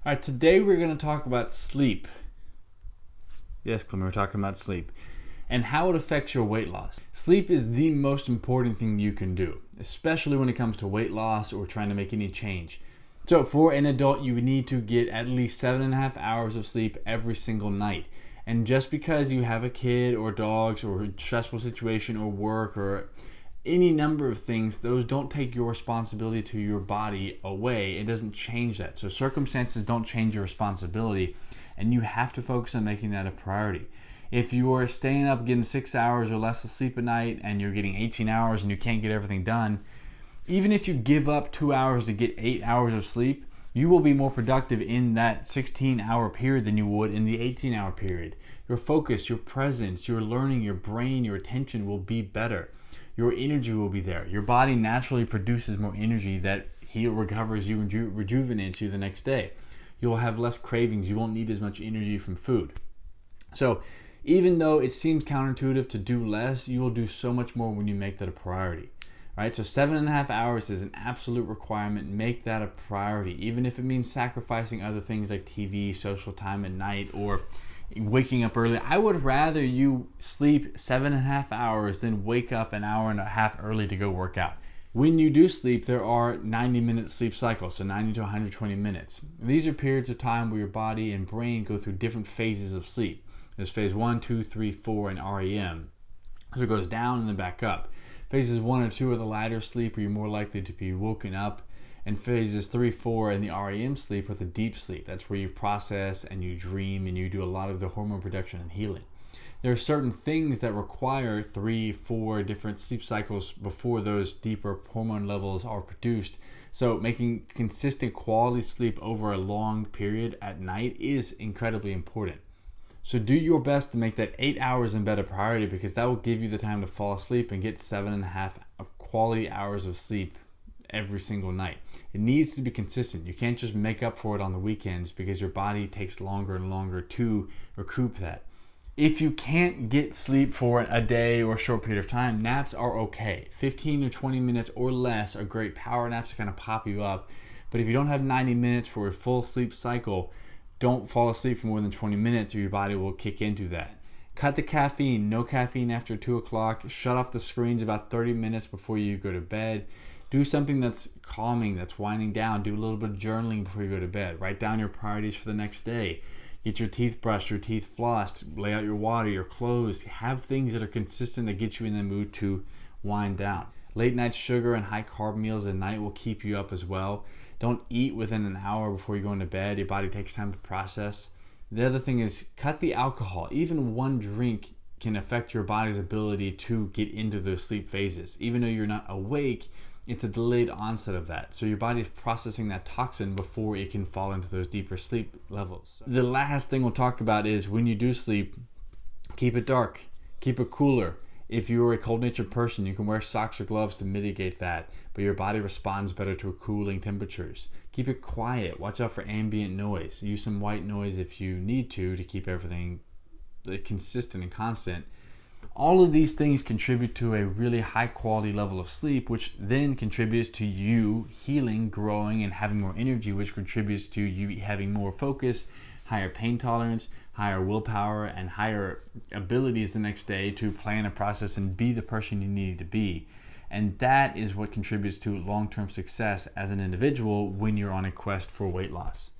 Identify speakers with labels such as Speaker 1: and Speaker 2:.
Speaker 1: All right, today we're going to talk about sleep. Yes, Clement, we're talking about sleep and how it affects your weight loss. Sleep is the most important thing you can do, especially when it comes to weight loss or trying to make any change. So for an adult, you need to get at least 7.5 hours of sleep every single night. And just because you have a kid or dogs or a stressful situation or work or any number of things, those don't take your responsibility to your body away. It doesn't change that. So circumstances don't change your responsibility, and you have to focus on making that a priority. If you are staying up getting 6 hours or less of sleep a night and you're getting 18 hours and you can't get everything done, even if you give up 2 hours to get 8 hours of sleep, you will be more productive in that 16-hour period than you would in the 18-hour period. Your focus, your presence, your learning, your brain, your attention will be better. Your energy will be there. Your body naturally produces more energy that recovers you and rejuvenates you the next day. You'll have less cravings. You won't need as much energy from food. So even though it seems counterintuitive to do less, you will do so much more when you make that a priority. All right, so 7.5 hours is an absolute requirement. Make that a priority, even if it means sacrificing other things like TV, social time at night, or waking up early. I would rather you sleep 7.5 hours than wake up an hour and a half early to go work out. When you do sleep, there are 90-minute sleep cycles, so 90 to 120 minutes. These are periods of time where your body and brain go through different phases of sleep. There's phase 1, 2, 3, 4, and REM. So it goes down and then back up. Phases 1 or 2 are the lighter sleep, where you're more likely to be woken up. And phases 3, 4, and the REM sleep are the deep sleep. That's where you process and you dream and you do a lot of the hormone production and healing. There are certain things that require 3, 4 different sleep cycles before those deeper hormone levels are produced. So making consistent quality sleep over a long period at night is incredibly important. So do your best to make that 8 hours in bed a priority, because that will give you the time to fall asleep and get 7.5 of quality hours of sleep every single night. It needs to be consistent. You can't just make up for it on the weekends, because your body takes longer and longer to recoup that. If you can't get sleep for a day or a short period of time, naps are okay. 15 or 20 minutes or less are great power naps to kind of pop you up. But if you don't have 90 minutes for a full sleep cycle, don't fall asleep for more than 20 minutes or your body will kick into that. Cut the caffeine. No caffeine after 2 o'clock. Shut off the screens about 30 minutes before you go to bed. Do something that's calming, that's winding down. Do a little bit of journaling before you go to bed. Write down your priorities for the next day. Get your teeth brushed, your teeth flossed. Lay out your water, your clothes. Have things that are consistent that get you in the mood to wind down. Late night sugar and high carb meals at night will keep you up as well. Don't eat within an hour before you go into bed. Your body takes time to process. The other thing is cut the alcohol. Even one drink can affect your body's ability to get into those sleep phases. Even though you're not awake, it's a delayed onset of that. So your body is processing that toxin before it can fall into those deeper sleep levels. The last thing we'll talk about is when you do sleep, keep it dark, keep it cooler. If you're a cold-natured person, you can wear socks or gloves to mitigate that, but your body responds better to cooling temperatures. Keep it quiet. Watch out for ambient noise. Use some white noise if you need to keep everything consistent and constant. All of these things contribute to a really high quality level of sleep, which then contributes to you healing, growing, and having more energy, which contributes to you having more focus, higher pain tolerance, higher willpower, and higher abilities the next day to plan a process and be the person you need to be. And that is what contributes to long-term success as an individual when you're on a quest for weight loss.